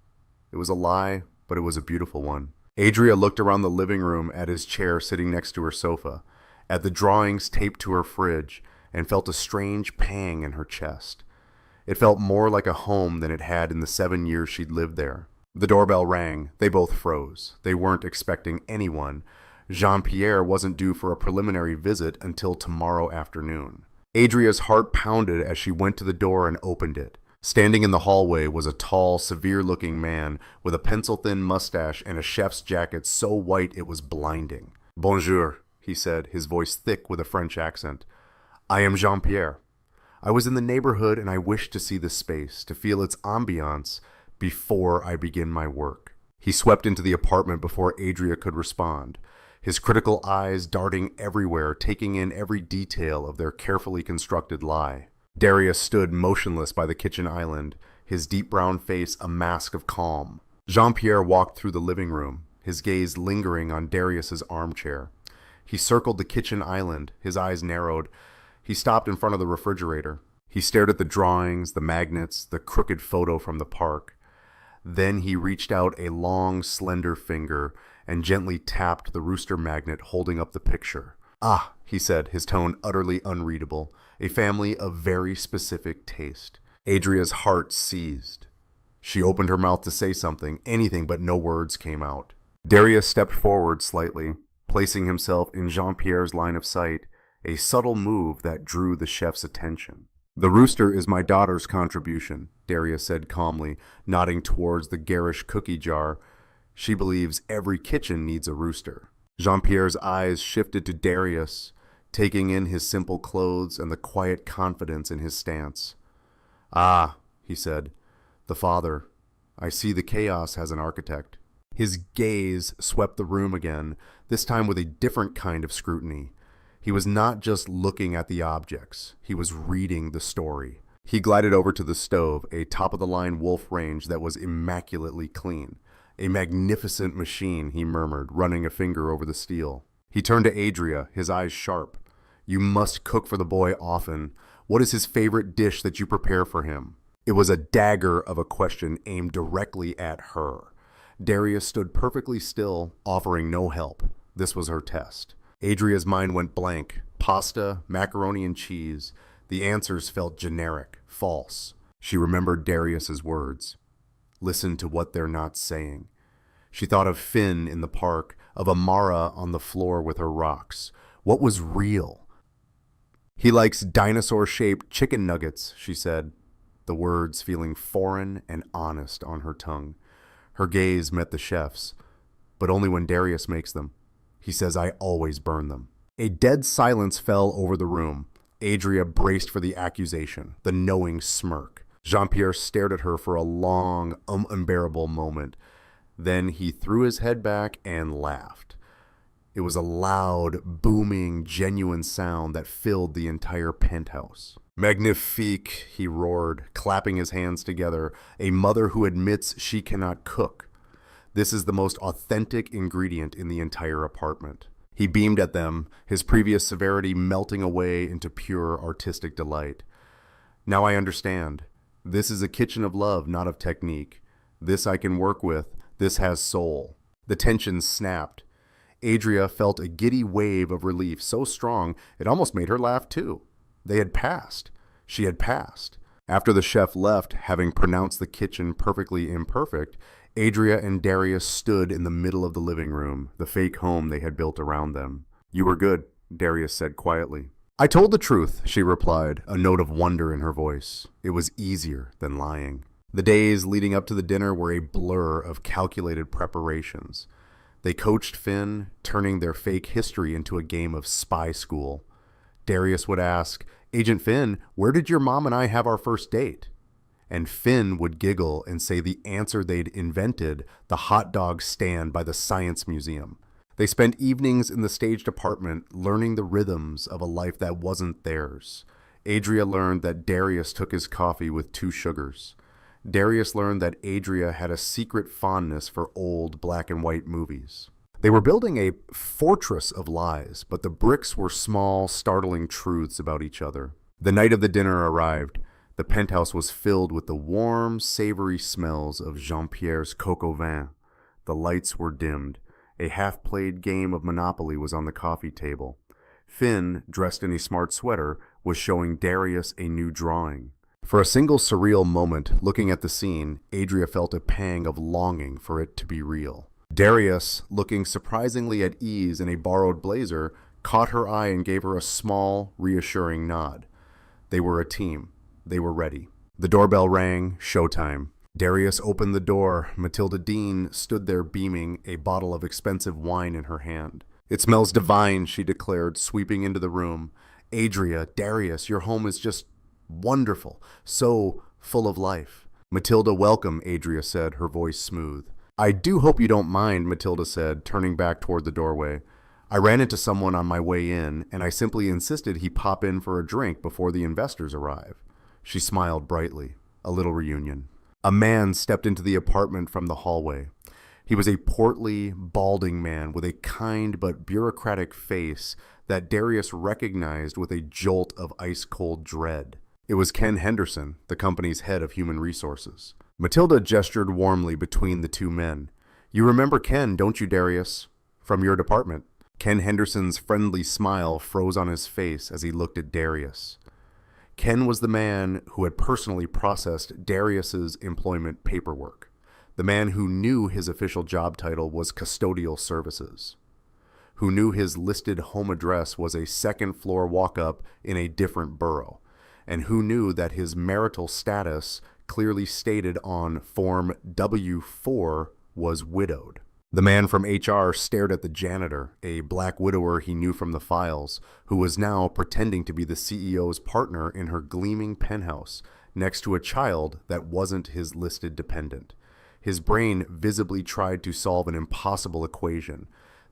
It was a lie, but it was a beautiful one. Adria looked around the living room at his chair sitting next to her sofa, at the drawings taped to her fridge, and felt a strange pang in her chest. It felt more like a home than it had in the 7 years she'd lived there. The doorbell rang. They both froze. They weren't expecting anyone. Jean-Pierre wasn't due for a preliminary visit until tomorrow afternoon. Adria's heart pounded as she went to the door and opened it. Standing in the hallway was a tall, severe-looking man with a pencil-thin mustache and a chef's jacket so white it was blinding. "Bonjour," he said, his voice thick with a French accent. "I am Jean-Pierre. I was in the neighborhood and I wished to see the space, to feel its ambiance before I begin my work." He swept into the apartment before Adria could respond, his critical eyes darting everywhere, taking in every detail of their carefully constructed lie. Darius stood motionless by the kitchen island, his deep brown face a mask of calm. Jean-Pierre walked through the living room, his gaze lingering on Darius's armchair. He circled the kitchen island, his eyes narrowed. He stopped in front of the refrigerator. He stared at the drawings, the magnets, the crooked photo from the park. Then he reached out a long, slender finger and gently tapped the rooster magnet holding up the picture. "Ah," he said, his tone utterly unreadable, "a family of very specific taste." Adria's heart seized. She opened her mouth to say something, anything, but no words came out. Darius stepped forward slightly, placing himself in Jean-Pierre's line of sight, a subtle move that drew the chef's attention. "The rooster is my daughter's contribution," Darius said calmly, nodding towards the garish cookie jar. "She believes every kitchen needs a rooster." Jean-Pierre's eyes shifted to Darius, taking in his simple clothes and the quiet confidence in his stance. "Ah," he said, "the father. I see the chaos has an architect." His gaze swept the room again, this time with a different kind of scrutiny. He was not just looking at the objects, he was reading the story. He glided over to the stove, a top-of-the-line Wolf range that was immaculately clean. "A magnificent machine," he murmured, running a finger over the steel. He turned to Adria, his eyes sharp. "You must cook for the boy often. What is his favorite dish that you prepare for him?" It was a dagger of a question aimed directly at her. Darius stood perfectly still, offering no help. This was her test. Adria's mind went blank. Pasta, macaroni and cheese. The answers felt generic, false. She remembered Darius's words. "Listen to what they're not saying." She thought of Finn in the park, of Amara on the floor with her rocks. What was real? "He likes dinosaur-shaped chicken nuggets," she said, the words feeling foreign and honest on her tongue. Her gaze met the chef's, but only when Darius makes them. He says I always burn them. A dead silence fell over the room. Adria braced for the accusation, the knowing smirk. Jean-Pierre stared at her for a long, unbearable moment. Then he threw his head back and laughed. It was a loud, booming, genuine sound that filled the entire penthouse. "Magnifique," he roared, clapping his hands together. "A mother who admits she cannot cook. This is the most authentic ingredient in the entire apartment." He beamed at them, his previous severity melting away into pure artistic delight. "Now I understand. This is a kitchen of love, not of technique. This I can work with. This has soul." The tension snapped. Adria felt a giddy wave of relief so strong it almost made her laugh too. They had passed. She had passed. After the chef left, having pronounced the kitchen perfectly imperfect, Adria and Darius stood in the middle of the living room, the fake home they had built around them. "You were good," Darius said quietly. "I told the truth," she replied, a note of wonder in her voice. It was easier than lying. The days leading up to the dinner were a blur of calculated preparations. They coached Finn, turning their fake history into a game of spy school. Darius would ask, "Agent Finn, where did your mom and I have our first date?" And Finn would giggle and say the answer they'd invented, the hot dog stand by the Science Museum. They spent evenings in the staged apartment learning the rhythms of a life that wasn't theirs. Adria learned that Darius took his coffee with 2 sugars. Darius learned that Adria had a secret fondness for old black and white movies. They were building a fortress of lies, but the bricks were small, startling truths about each other. The night of the dinner arrived. The penthouse was filled with the warm, savory smells of Jean-Pierre's coq au vin. The lights were dimmed. A half-played game of Monopoly was on the coffee table. Finn, dressed in a smart sweater, was showing Darius a new drawing. For a single surreal moment, looking at the scene, Adria felt a pang of longing for it to be real. Darius, looking surprisingly at ease in a borrowed blazer, caught her eye and gave her a small, reassuring nod. They were a team. They were ready. The doorbell rang. Showtime. Darius opened the door. Matilda Dean stood there beaming, a bottle of expensive wine in her hand. "It smells divine," she declared, sweeping into the room. "Adria, Darius, your home is just wonderful, so full of life." "Matilda, welcome," Adria said, her voice smooth. "I do hope you don't mind," Matilda said, turning back toward the doorway. "I ran into someone on my way in, and I simply insisted he pop in for a drink before the investors arrive." She smiled brightly. A little reunion. A man stepped into the apartment from the hallway. He was a portly, balding man with a kind but bureaucratic face that Darius recognized with a jolt of ice-cold dread. It was Ken Henderson, the company's head of human resources. Matilda gestured warmly between the two men. "You remember Ken, don't you, Darius? From your department." Ken Henderson's friendly smile froze on his face as he looked at Darius. Ken was the man who had personally processed Darius's employment paperwork. The man who knew his official job title was custodial services. Who knew his listed home address was a second-floor walk-up in a different borough. and who knew that his marital status, clearly stated on Form W-4, was widowed. The man from HR stared at the janitor, a black widower he knew from the files, who was now pretending to be the CEO's partner in her gleaming penthouse, next to a child that wasn't his listed dependent. His brain visibly tried to solve an impossible equation.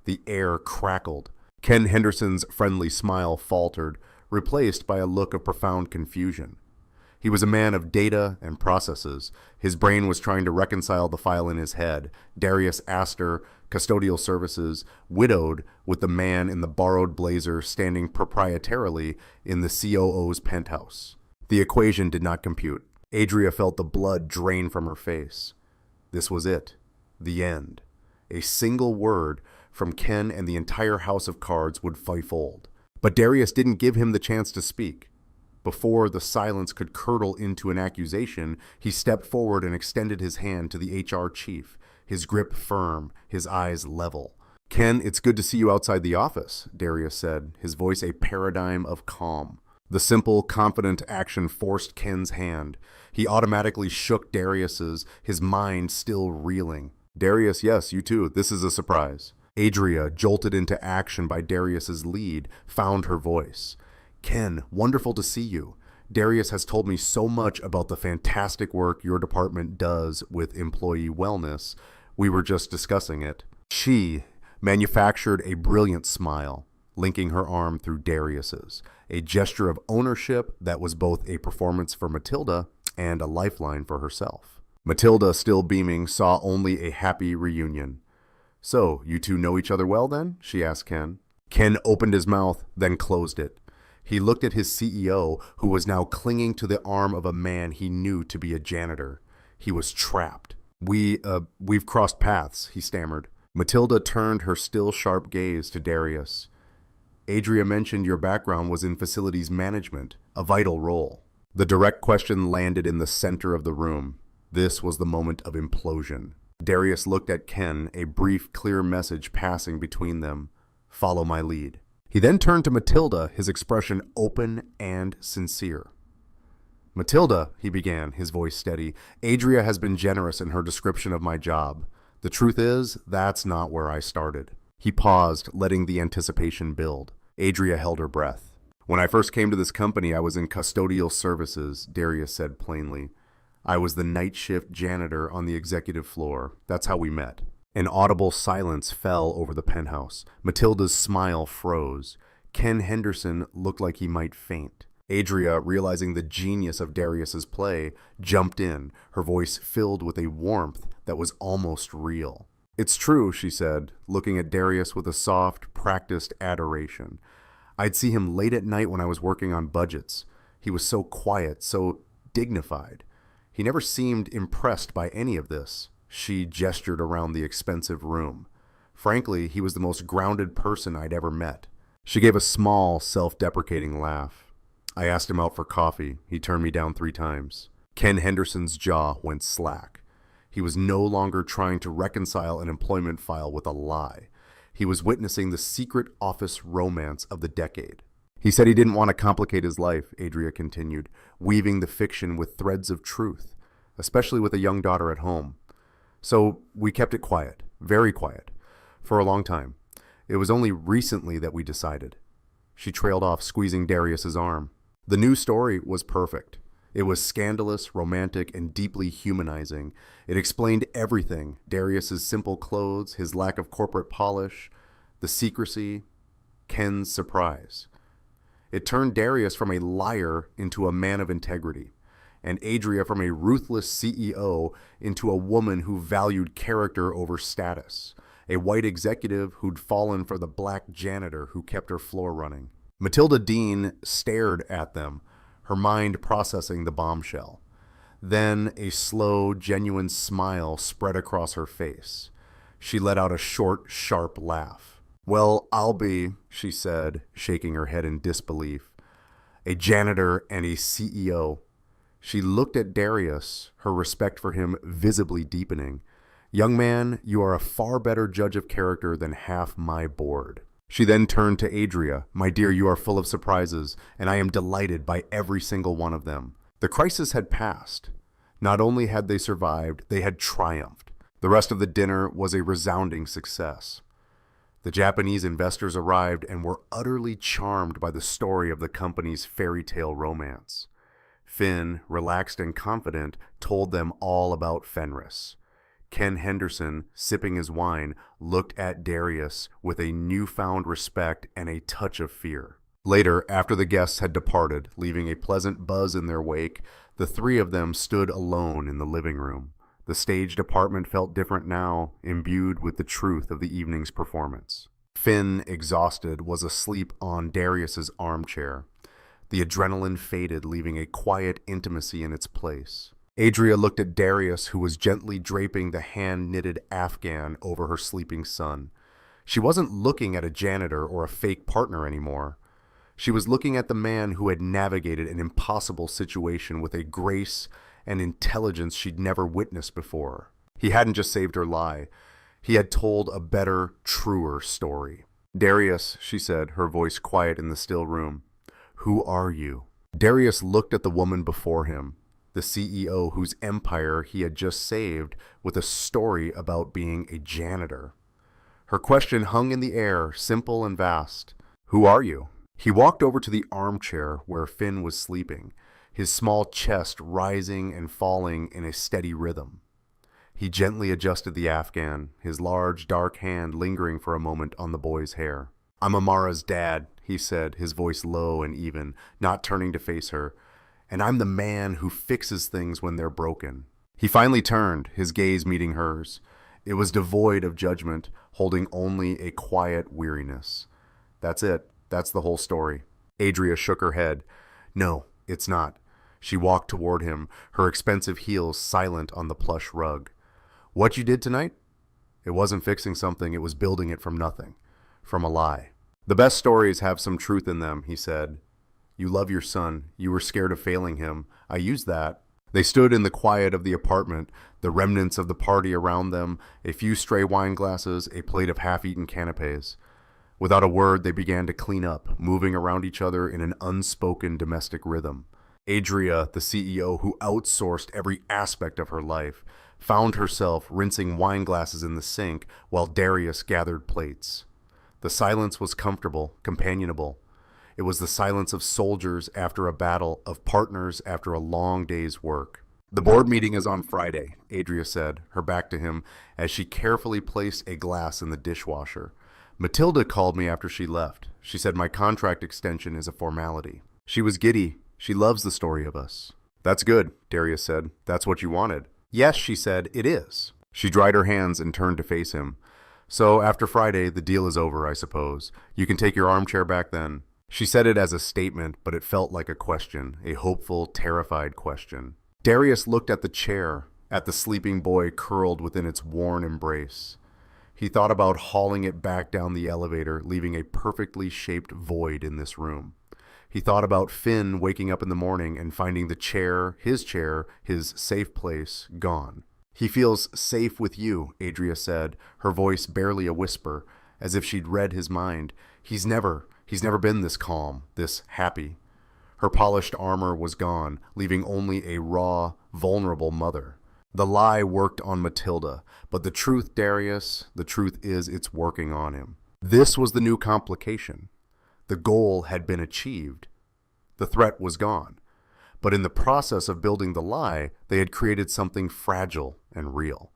The air crackled. Ken Henderson's friendly smile faltered, replaced by a look of profound confusion. He was a man of data and processes. His brain was trying to reconcile the file in his head. Darius Astor, custodial services, widowed, with the man in the borrowed blazer standing proprietarily in the COO's penthouse. The equation did not compute. Adria felt the blood drain from her face. This was it. The end. A single word from Ken and the entire house of cards would fivefold. But Darius didn't give him the chance to speak. Before the silence could curdle into an accusation, he stepped forward and extended his hand to the HR chief, his grip firm, his eyes level. "Ken, it's good to see you outside the office," Darius said, his voice a paradigm of calm. The simple, confident action forced Ken's hand. He automatically shook Darius's, his mind still reeling. "Darius, yes, you too. This is a surprise." Adria, jolted into action by Darius's lead, found her voice. "Ken, wonderful to see you. Darius has told me so much about the fantastic work your department does with employee wellness. We were just discussing it." She manufactured a brilliant smile, linking her arm through Darius's, a gesture of ownership that was both a performance for Matilda and a lifeline for herself. Matilda, still beaming, saw only a happy reunion. "So, you two know each other well then?" she asked Ken. Ken opened his mouth, then closed it. He looked at his CEO, who was now clinging to the arm of a man he knew to be a janitor. He was trapped. We've crossed paths," he stammered. Matilda turned her still sharp gaze to Darius. "Adria mentioned your background was in facilities management, a vital role." The direct question landed in the center of the room. This was the moment of implosion. Darius looked at Ken, a brief, clear message passing between them. "Follow my lead." He then turned to Matilda, his expression open and sincere. "Matilda," he began, his voice steady, "Adria has been generous in her description of my job. The truth is, that's not where I started." He paused, letting the anticipation build. Adria held her breath. "When I first came to this company, I was in custodial services," Darius said plainly. "I was the night shift janitor on the executive floor. That's how we met." An audible silence fell over the penthouse. Matilda's smile froze. Ken Henderson looked like he might faint. Adria, realizing the genius of Darius's play, jumped in, her voice filled with a warmth that was almost real. "It's true," she said, looking at Darius with a soft, practiced adoration. "I'd see him late at night when I was working on budgets. He was so quiet, so dignified. He never seemed impressed by any of this." She gestured around the expensive room. "Frankly, he was the most grounded person I'd ever met." She gave a small, self-deprecating laugh. "I asked him out for coffee. He turned me down 3 times. Ken Henderson's jaw went slack. He was no longer trying to reconcile an employment file with a lie. He was witnessing the secret office romance of the decade. "He said he didn't want to complicate his life," Adria continued, weaving the fiction with threads of truth, especially with a young daughter at home. "So we kept it quiet, very quiet, for a long time. It was only recently that we decided." She trailed off, squeezing Darius's arm. The new story was perfect. It was scandalous, romantic, and deeply humanizing. It explained everything: Darius's simple clothes, his lack of corporate polish, the secrecy, Ken's surprise. It turned Darius from a liar into a man of integrity, and Adria from a ruthless CEO into a woman who valued character over status, a white executive who'd fallen for the black janitor who kept her floor running. Matilda Dean stared at them, her mind processing the bombshell. Then a slow, genuine smile spread across her face. She let out a short, sharp laugh. "Well, I'll be," she said, shaking her head in disbelief, "a janitor and a CEO." She looked at Darius, her respect for him visibly deepening. "Young man, you are a far better judge of character than half my board." She then turned to Adria. "My dear, you are full of surprises, and I am delighted by every single one of them." The crisis had passed. Not only had they survived, they had triumphed. The rest of the dinner was a resounding success. The Japanese investors arrived and were utterly charmed by the story of the company's fairy tale romance. Finn, relaxed and confident, told them all about Fenris. Ken Henderson, sipping his wine, looked at Darius with a newfound respect and a touch of fear. Later, after the guests had departed, leaving a pleasant buzz in their wake, the three of them stood alone in the living room. The staged apartment felt different now, imbued with the truth of the evening's performance. Finn, exhausted, was asleep on Darius's armchair. The adrenaline faded, leaving a quiet intimacy in its place. Adria looked at Darius, who was gently draping the hand-knitted afghan over her sleeping son. She wasn't looking at a janitor or a fake partner anymore. She was looking at the man who had navigated an impossible situation with a grace and intelligence she'd never witnessed before. He hadn't just saved her lie. He had told a better, truer story. "Darius," she said, her voice quiet in the still room. "Who are you?" Darius looked at the woman before him, the CEO whose empire he had just saved with a story about being a janitor. Her question hung in the air, simple and vast. "Who are you?" He walked over to the armchair where Finn was sleeping, his small chest rising and falling in a steady rhythm. He gently adjusted the afghan, his large, dark hand lingering for a moment on the boy's hair. "I'm Amara's dad," he said, his voice low and even, not turning to face her. "And I'm the man who fixes things when they're broken." He finally turned, his gaze meeting hers. It was devoid of judgment, holding only a quiet weariness. "That's it. That's the whole story." Adria shook her head. "No, it's not." She walked toward him, her expensive heels silent on the plush rug. "What you did tonight? It wasn't fixing something, it was building it from nothing. From a lie." "The best stories have some truth in them," he said. "You love your son. You were scared of failing him. I used that." They stood in the quiet of the apartment, the remnants of the party around them, a few stray wine glasses, a plate of half-eaten canapes. Without a word, they began to clean up, moving around each other in an unspoken domestic rhythm. Adria, the CEO who outsourced every aspect of her life, found herself rinsing wine glasses in the sink while Darius gathered plates. The silence was comfortable, companionable. It was the silence of soldiers after a battle, of partners after a long day's work. "The board meeting is on Friday," Adria said, her back to him, as she carefully placed a glass in the dishwasher. "Matilda called me after she left. She said my contract extension is a formality. She was giddy. She loves the story of us." "That's good," Darius said. "That's what you wanted." "Yes," she said, "it is." She dried her hands and turned to face him. "So after Friday, the deal is over, I suppose. You can take your armchair back then." She said it as a statement, but it felt like a question, a hopeful, terrified question. Darius looked at the chair, at the sleeping boy curled within its worn embrace. He thought about hauling it back down the elevator, leaving a perfectly shaped void in this room. He thought about Finn waking up in the morning and finding the chair, his safe place, gone. "He feels safe with you," Adria said, her voice barely a whisper, as if she'd read his mind. He's never been this calm, this happy." Her polished armor was gone, leaving only a raw, vulnerable mother. The lie worked on Matilda, but the truth, Darius, the truth is it's working on him. This was the new complication. The goal had been achieved. The threat was gone. But in the process of building the lie, they had created something fragile and real.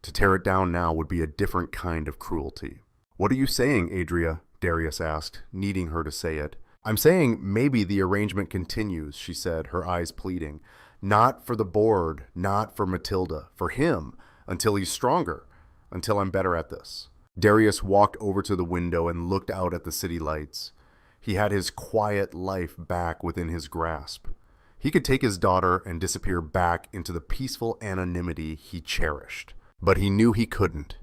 To tear it down now would be a different kind of cruelty. "What are you saying, Adria?" Darius asked, needing her to say it. "I'm saying maybe the arrangement continues," she said, her eyes pleading. "Not for the board, not for Matilda, for him, until he's stronger, until I'm better at this." Darius walked over to the window and looked out at the city lights. He had his quiet life back within his grasp. He could take his daughter and disappear back into the peaceful anonymity he cherished. But he knew he couldn't.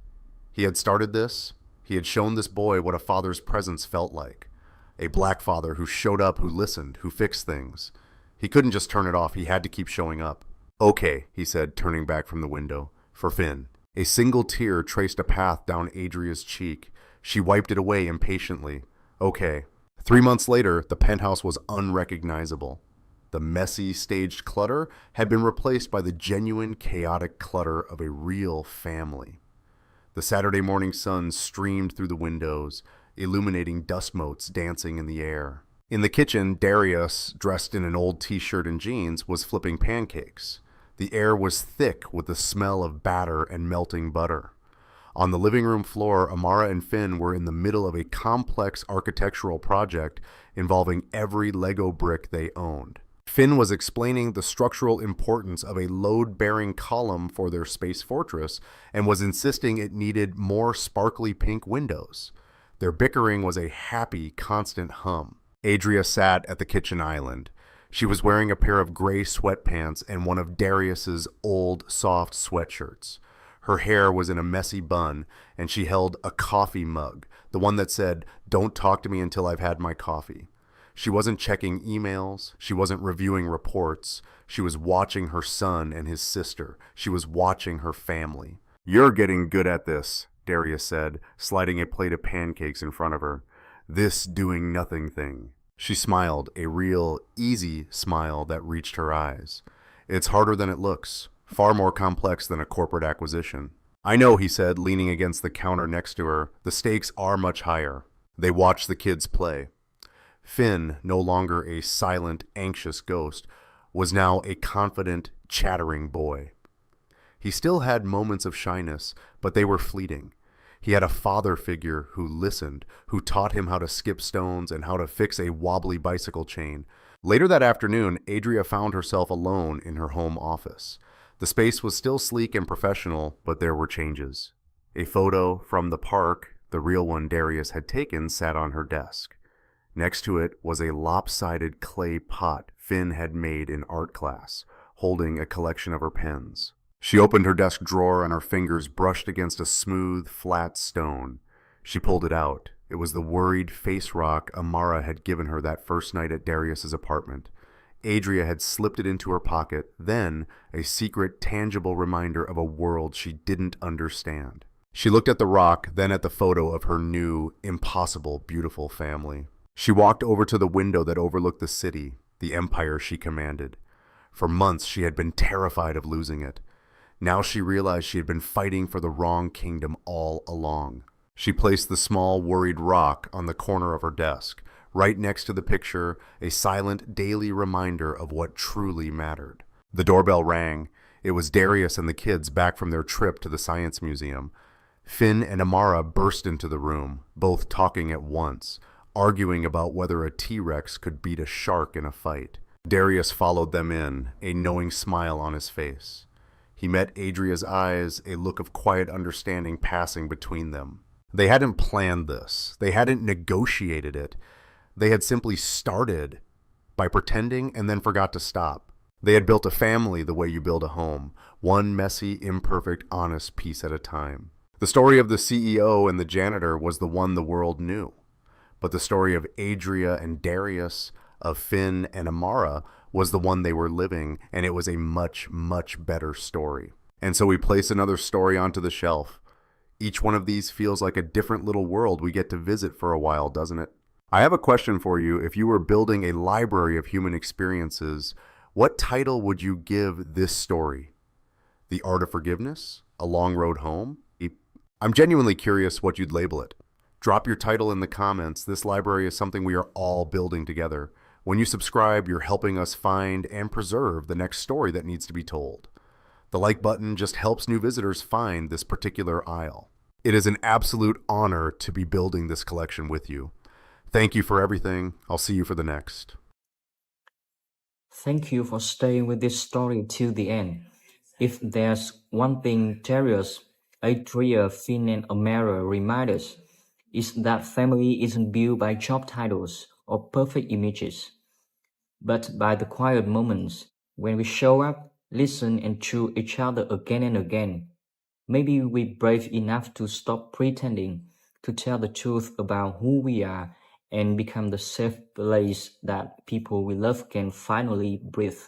He had started this. He had shown this boy what a father's presence felt like. A black father who showed up, who listened, who fixed things. He couldn't just turn it off. He had to keep showing up. "Okay," he said, turning back from the window. "For Finn." A single tear traced a path down Adria's cheek. She wiped it away impatiently. Okay. 3 months later, the penthouse was unrecognizable. The messy, staged clutter had been replaced by the genuine, chaotic clutter of a real family. The Saturday morning sun streamed through the windows, illuminating dust motes dancing in the air. In the kitchen, Darius, dressed in an old t-shirt and jeans, was flipping pancakes. The air was thick with the smell of batter and melting butter. On the living room floor, Amara and Finn were in the middle of a complex architectural project involving every Lego brick they owned. Finn was explaining the structural importance of a load-bearing column for their space fortress and was insisting it needed more sparkly pink windows. Their bickering was a happy, constant hum. Adria sat at the kitchen island. She was wearing a pair of gray sweatpants and one of Darius's old, soft sweatshirts. Her hair was in a messy bun, and she held a coffee mug, the one that said, "Don't talk to me until I've had my coffee." She wasn't checking emails. She wasn't reviewing reports. She was watching her son and his sister. She was watching her family. "You're getting good at this," Darius said, sliding a plate of pancakes in front of her. "This doing nothing thing." She smiled, a real, easy smile that reached her eyes. "It's harder than it looks. Far more complex than a corporate acquisition." "I know," he said, leaning against the counter next to her. "The stakes are much higher." They watched the kids play. Finn, no longer a silent, anxious ghost, was now a confident, chattering boy. He still had moments of shyness, but they were fleeting. He had a father figure who listened, who taught him how to skip stones and how to fix a wobbly bicycle chain. Later that afternoon, Adria found herself alone in her home office. The space was still sleek and professional, but there were changes. A photo from the park, the real one Darius had taken, sat on her desk. Next to it was a lopsided clay pot Finn had made in art class, holding a collection of her pens. She opened her desk drawer and her fingers brushed against a smooth, flat stone. She pulled it out. It was the worried face rock Amara had given her that first night at Darius's apartment. Adria had slipped it into her pocket, then a secret, tangible reminder of a world she didn't understand. She looked at the rock, then at the photo of her new, impossible, beautiful family. She walked over to the window that overlooked the city, the empire she commanded. For months she had been terrified of losing it. Now she realized she had been fighting for the wrong kingdom all along. She placed the small, worried rock on the corner of her desk, right next to the picture, a silent daily reminder of what truly mattered. The doorbell rang. It was Darius and the kids back from their trip to the science museum. Finn and Amara burst into the room, both talking at once, arguing about whether a T-Rex could beat a shark in a fight. Darius followed them in, a knowing smile on his face. He met Adria's eyes, a look of quiet understanding passing between them. They hadn't planned this. They hadn't negotiated it. They had simply started by pretending and then forgot to stop. They had built a family the way you build a home, one messy, imperfect, honest piece at a time. The story of the CEO and the janitor was the one the world knew. But the story of Adria and Darius, of Finn and Amara, was the one they were living, and it was a much, much better story. And so we place another story onto the shelf. Each one of these feels like a different little world we get to visit for a while, doesn't it? I have a question for you. If you were building a library of human experiences, what title would you give this story? The Art of Forgiveness? A Long Road Home? I'm genuinely curious what you'd label it. Drop your title in the comments. This library is something we are all building together. When you subscribe, you're helping us find and preserve the next story that needs to be told. The like button just helps new visitors find this particular aisle. It is an absolute honor to be building this collection with you. Thank you for everything. I'll see you for the next. Thank you for staying with this story till the end. If there's one thing Darius, Adria, Finn, and Amara remind us, is that family isn't built by job titles or perfect images, but by the quiet moments when we show up, listen, and choose each other again and again. Maybe we're brave enough to stop pretending, to tell the truth about who we are, and become the safe place that people we love can finally breathe.